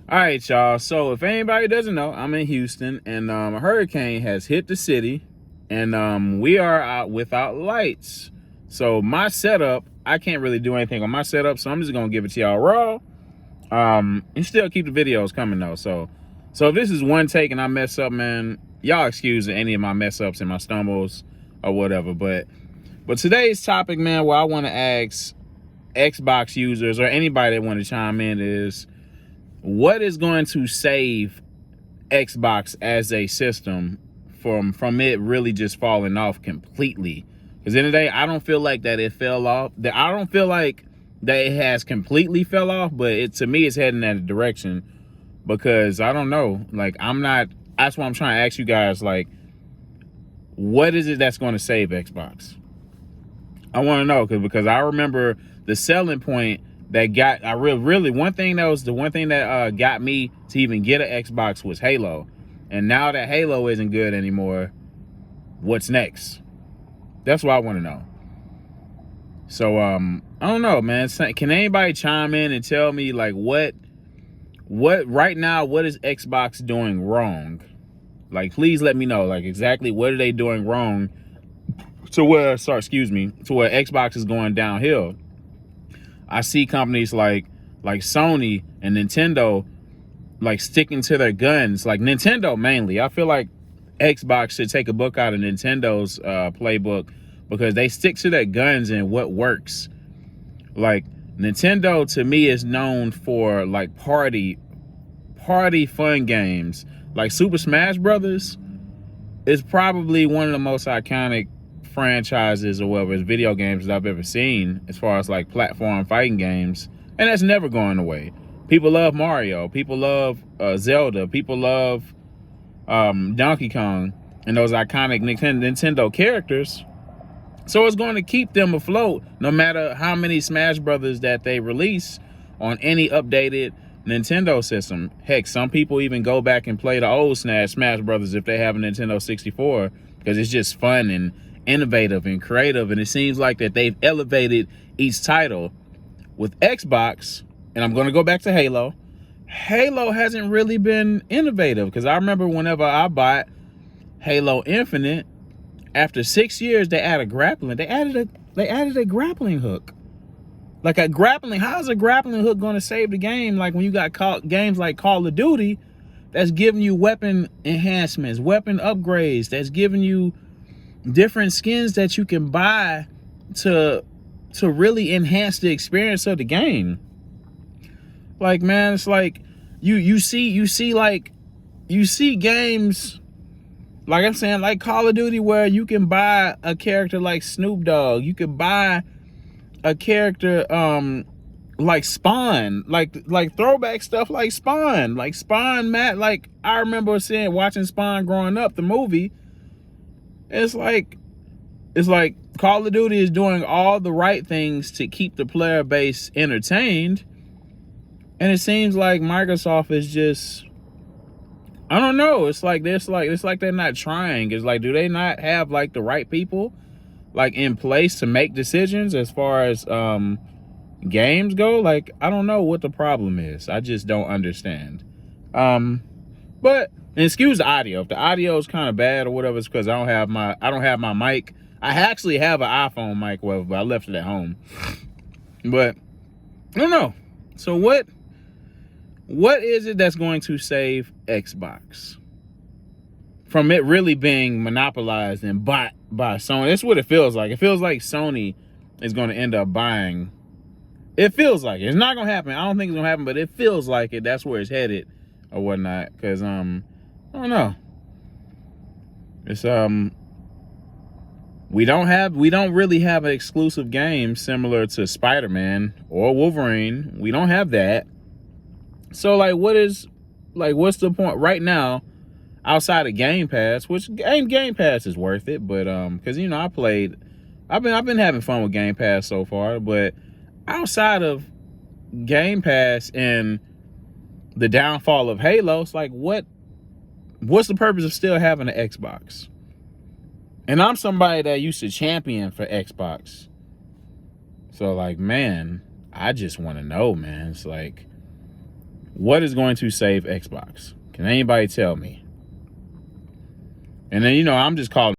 All right, y'all. So if anybody doesn't know, I'm in Houston, and a hurricane has hit the city, and we are out without lights. So my setup, I can't really do anything on my setup, so I'm just gonna give it to y'all raw. And still keep the videos coming though. So if this is one take and I mess up, man, y'all excuse any of my mess ups and my stumbles or whatever. But today's topic, man, where I want to ask Xbox users or anybody that want to chime in is, what is going to save Xbox as a system from it really just falling off completely? Because in the day, I don't feel like that it fell off. That I don't feel like that it has completely fell off, but to me, it's heading that direction. Because I don't know, like I'm not. That's why I'm trying to ask you guys, like, what is it that's going to save Xbox? I want to know because I remember the selling point that got really one thing that got me to even get an Xbox was Halo, and now that Halo isn't good anymore, what's next? That's what I want to know. So I don't know, man. Can anybody chime in and tell me, like, what right now, what is Xbox doing wrong? Like, please let me know, like, exactly what are they doing wrong to where Xbox is going downhill. I see companies like Sony and Nintendo like sticking to their guns, like Nintendo mainly. I feel like Xbox should take a book out of Nintendo's playbook, because they stick to their guns and what works. Like, Nintendo to me is known for like party fun games. Like Super Smash Brothers is probably one of the most iconic franchises or whatever, video games that I've ever seen, as far as like platform fighting games, and that's never going away. People love Mario, people love Zelda, people love Donkey Kong and those iconic Nintendo characters. So it's going to keep them afloat no matter how many Smash Brothers that they release on any updated Nintendo system. Heck, some people even go back and play the old Smash Brothers if they have a Nintendo 64, because it's just fun and innovative and creative, and it seems like that they've elevated each title. With Xbox, and I'm going to go back to Halo hasn't really been innovative, because I remember whenever I bought Halo Infinite, after 6 years they added grappling. They added a grappling hook. Like a grappling, how's a grappling hook going to save the game? Like when you got games like Call of Duty, that's giving you weapon enhancements, weapon upgrades, that's giving you different skins that you can buy to really enhance the experience of the game. Like, man, it's like you see games, like I'm saying, like Call of Duty, where you can buy a character like Snoop Dogg, you can buy a character like Spawn, like throwback stuff like Spawn, Matt. Like, I remember watching Spawn growing up, the movie. It's like Call of Duty is doing all the right things to keep the player base entertained, and it seems like Microsoft is just, I don't know. It's like they're not trying. It's like, do they not have like the right people like in place to make decisions as far as games go? Like, I don't know what the problem is. I just don't understand. But and excuse the audio. If the audio is kind of bad or whatever, it's because I don't have my mic. I actually have an iPhone mic, whatever, but I left it at home. But I don't know. So what is it that's going to save Xbox from it really being monopolized and bought by Sony? That's what it feels like. It feels like Sony is going to end up buying. It feels like it. It's not going to happen. I don't think it's going to happen, but it feels like it. That's where it's headed or whatnot. Because I don't know. It's we don't really have an exclusive game similar to Spider-Man or Wolverine. We don't have that. So like, what's the point right now outside of Game Pass? Which Game Pass is worth it, but because I've been having fun with Game Pass so far, but outside of Game Pass and the downfall of Halo, it's like, what's the purpose of still having an Xbox? And I'm somebody that used to champion for Xbox. So like, man, I just want to know, man. It's like, What is going to save Xbox? Can anybody tell me? And then, I'm just calling